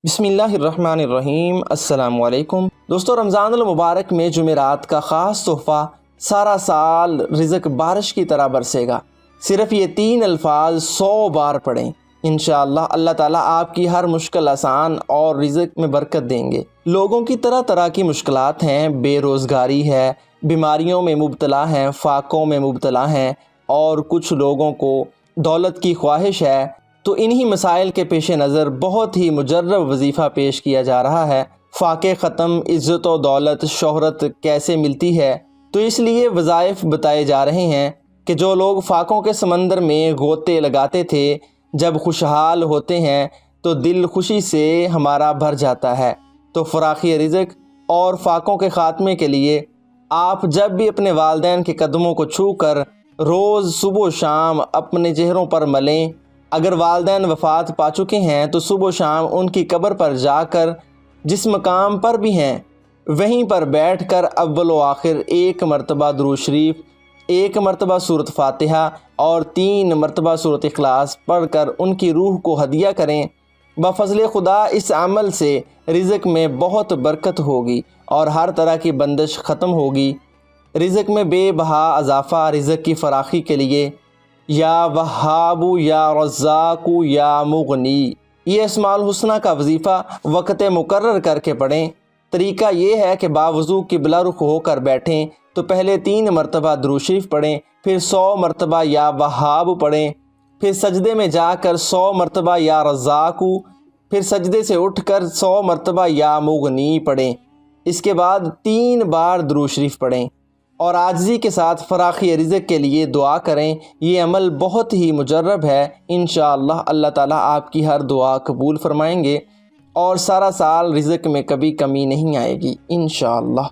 بسم اللہ الرحمن الرحیم۔ السلام علیکم دوستو، رمضان المبارک میں جمعرات کا خاص تحفہ سارا سال رزق بارش کی طرح برسے گا۔ صرف یہ 3 الفاظ 100 بار پڑھیں، انشاءاللہ اللہ تعالیٰ آپ کی ہر مشکل آسان اور رزق میں برکت دیں گے۔ لوگوں کی طرح طرح کی مشکلات ہیں، بے روزگاری ہے، بیماریوں میں مبتلا ہیں، فاقوں میں مبتلا ہیں، اور کچھ لوگوں کو دولت کی خواہش ہے۔ تو انہی مسائل کے پیش نظر بہت ہی مجرب وظیفہ پیش کیا جا رہا ہے۔ فاقے ختم، عزت و دولت شہرت کیسے ملتی ہے؟ تو اس لیے وظائف بتائے جا رہے ہیں کہ جو لوگ فاقوں کے سمندر میں غوطے لگاتے تھے، جب خوشحال ہوتے ہیں تو دل خوشی سے ہمارا بھر جاتا ہے۔ تو فراخی رزق اور فاقوں کے خاتمے کے لیے آپ جب بھی اپنے والدین کے قدموں کو چھو کر روز صبح و شام اپنے چہروں پر ملیں۔ اگر والدین وفات پا چکے ہیں تو صبح و شام ان کی قبر پر جا کر جس مقام پر بھی ہیں وہیں پر بیٹھ کر اول و آخر 1 مرتبہ درود شریف، 1 مرتبہ سورۃ فاتحہ اور 3 مرتبہ سورۃ اخلاص پڑھ کر ان کی روح کو ہدیہ کریں۔ بفضل خدا اس عمل سے رزق میں بہت برکت ہوگی اور ہر طرح کی بندش ختم ہوگی۔ رزق میں بے بہا اضافہ، رزق کی فراخی کے لیے یا وہاب یا رزاق یا مغنی، یہ اسماء الحسنہ کا وظیفہ وقت مقرر کر کے پڑھیں۔ طریقہ یہ ہے کہ باوضو قبلہ رخ ہو کر بیٹھیں تو پہلے 3 مرتبہ درود شریف پڑھیں، پھر 100 مرتبہ یا وہاب پڑھیں، پھر سجدے میں جا کر 100 مرتبہ یا رزاق، پھر سجدے سے اٹھ کر 100 مرتبہ یا مغنی پڑھیں۔ اس کے بعد 3 بار درود شریف پڑھیں اور عاجزی کے ساتھ فراخی رزق کے لیے دعا کریں۔ یہ عمل بہت ہی مجرب ہے، انشاءاللہ اللہ تعالیٰ آپ کی ہر دعا قبول فرمائیں گے اور سارا سال رزق میں کبھی کمی نہیں آئے گی انشاءاللہ۔